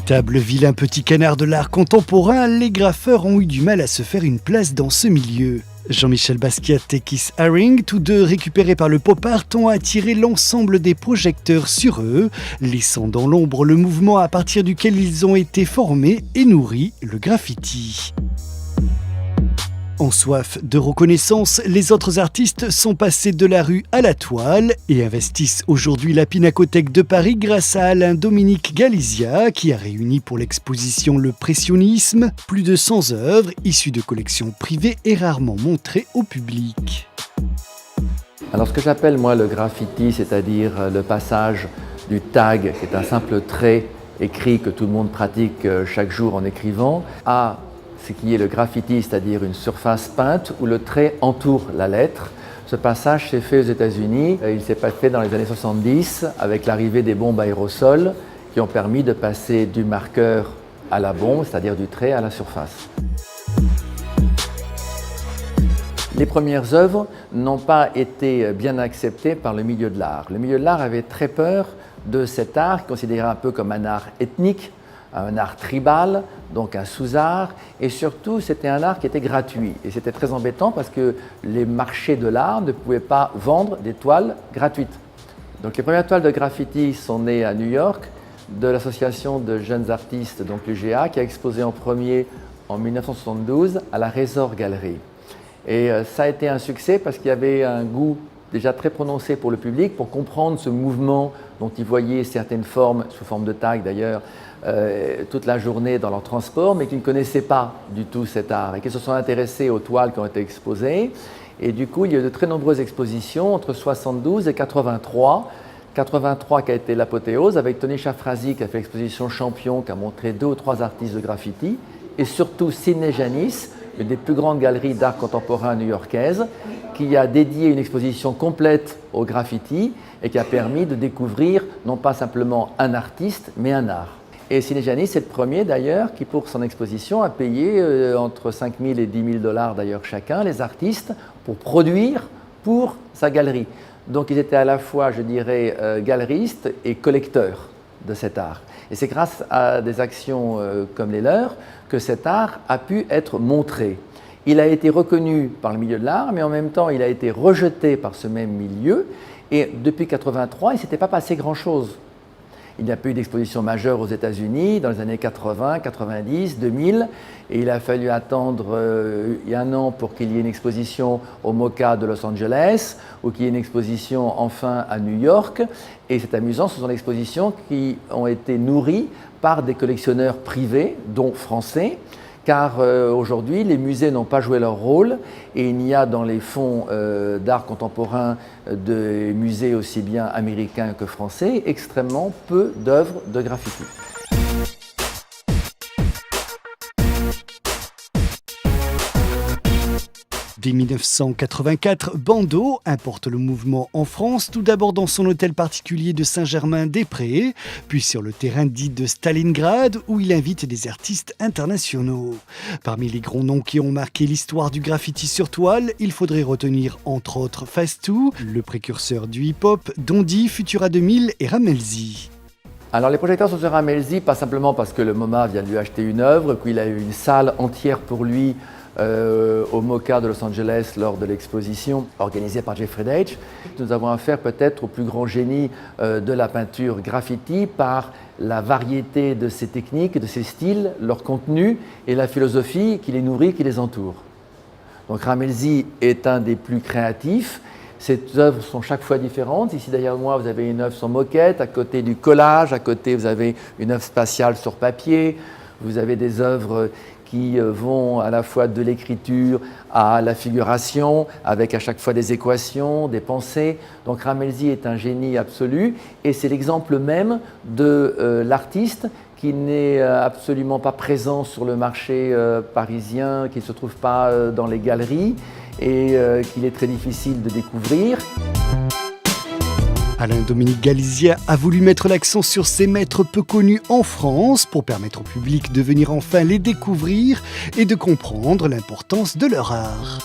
Véritable vilain petit canard de l'art contemporain, les graffeurs ont eu du mal à se faire une place dans ce milieu. Jean-Michel Basquiat et Keith Haring, tous deux récupérés par le pop art, ont attiré l'ensemble des projecteurs sur eux, laissant dans l'ombre le mouvement à partir duquel ils ont été formés et nourris, le graffiti. En soif de reconnaissance, les autres artistes sont passés de la rue à la toile et investissent aujourd'hui la Pinacothèque de Paris grâce à Alain-Dominique Galizia qui a réuni pour l'exposition Le Pressionnisme plus de 100 œuvres issues de collections privées et rarement montrées au public. Alors ce que j'appelle moi le graffiti, c'est-à-dire le passage du tag, qui est un simple trait écrit que tout le monde pratique chaque jour en écrivant, à ce qui est le graffiti, c'est-à-dire une surface peinte où le trait entoure la lettre. Ce passage s'est fait aux États-Unis. Il s'est fait dans les années 70 avec l'arrivée des bombes aérosols qui ont permis de passer du marqueur à la bombe, c'est-à-dire du trait à la surface. Les premières œuvres n'ont pas été bien acceptées par le milieu de l'art. Le milieu de l'art avait très peur de cet art, considéré un peu comme un art ethnique, un art tribal, donc un sous-art, et surtout c'était un art qui était gratuit. Et c'était très embêtant parce que les marchés de l'art ne pouvaient pas vendre des toiles gratuites. Donc les premières toiles de graffiti sont nées à New York de l'association de jeunes artistes, donc l'UGA, qui a exposé en premier en 1972 à la Razor Gallery. Et ça a été un succès parce qu'il y avait un goût déjà très prononcé pour le public, pour comprendre ce mouvement dont ils voyaient certaines formes, sous forme de tag d'ailleurs, toute la journée dans leur transport, mais qui ne connaissaient pas du tout cet art et qui se sont intéressés aux toiles qui ont été exposées. Et du coup, il y a eu de très nombreuses expositions entre 72 et 83. 83 qui a été l'apothéose, avec Tony Shafrazi qui a fait l'exposition Champion, qui a montré 2 ou 3 artistes de graffiti, et surtout Sidney Janis, une des plus grandes galeries d'art contemporain new-yorkaise, qui a dédié une exposition complète au graffiti et qui a permis de découvrir non pas simplement un artiste, mais un art. Et Sidney Janis, c'est le premier d'ailleurs qui, pour son exposition, a payé entre 5 000 et 10 000 $ d'ailleurs chacun, les artistes, pour produire pour sa galerie. Donc ils étaient à la fois, je dirais, galeristes et collecteurs de cet art. Et c'est grâce à des actions comme les leurs que cet art a pu être montré. Il a été reconnu par le milieu de l'art, mais en même temps, il a été rejeté par ce même milieu. Et depuis 1983, il ne s'était pas passé grand-chose. Il n'y a pas eu d'exposition majeure aux États-Unis dans les années 80, 90, 2000. Et il a fallu attendre un an pour qu'il y ait une exposition au MoCA de Los Angeles ou qu'il y ait une exposition enfin à New York. Et c'est amusant, ce sont des expositions qui ont été nourries par des collectionneurs privés, dont français, car aujourd'hui, les musées n'ont pas joué leur rôle et il y a dans les fonds d'art contemporain des musées aussi bien américains que français extrêmement peu d'œuvres de graffiti. Dès 1984, Bando importe le mouvement en France, tout d'abord dans son hôtel particulier de Saint-Germain-des-Prés, puis sur le terrain dit de Stalingrad, où il invite des artistes internationaux. Parmi les grands noms qui ont marqué l'histoire du graffiti sur toile, il faudrait retenir entre autres Fast2, le précurseur du hip-hop, Dondi, Futura 2000 et Ramelzi. Alors les projecteurs sont sur Ramelzi, pas simplement parce que le MoMA vient de lui acheter une œuvre, qu'il a eu une salle entière pour lui au MoCA de Los Angeles lors de l'exposition organisée par Jeffrey Deitch. Nous avons affaire peut-être au plus grand génie de la peinture graffiti par la variété de ses techniques, de ses styles, leur contenu et la philosophie qui les nourrit, qui les entoure. Donc Ramelzi est un des plus créatifs. Ces œuvres sont chaque fois différentes. Ici derrière moi, vous avez une œuvre sur moquette, à côté du collage, à côté vous avez une œuvre spatiale sur papier, vous avez des œuvres qui vont à la fois de l'écriture à la figuration, avec à chaque fois des équations, des pensées. Donc Ramelzi est un génie absolu et c'est l'exemple même de l'artiste qui n'est absolument pas présent sur le marché parisien, qui ne se trouve pas dans les galeries et qu'il est très difficile de découvrir. Alain-Dominique Galizia a voulu mettre l'accent sur ces maîtres peu connus en France pour permettre au public de venir enfin les découvrir et de comprendre l'importance de leur art.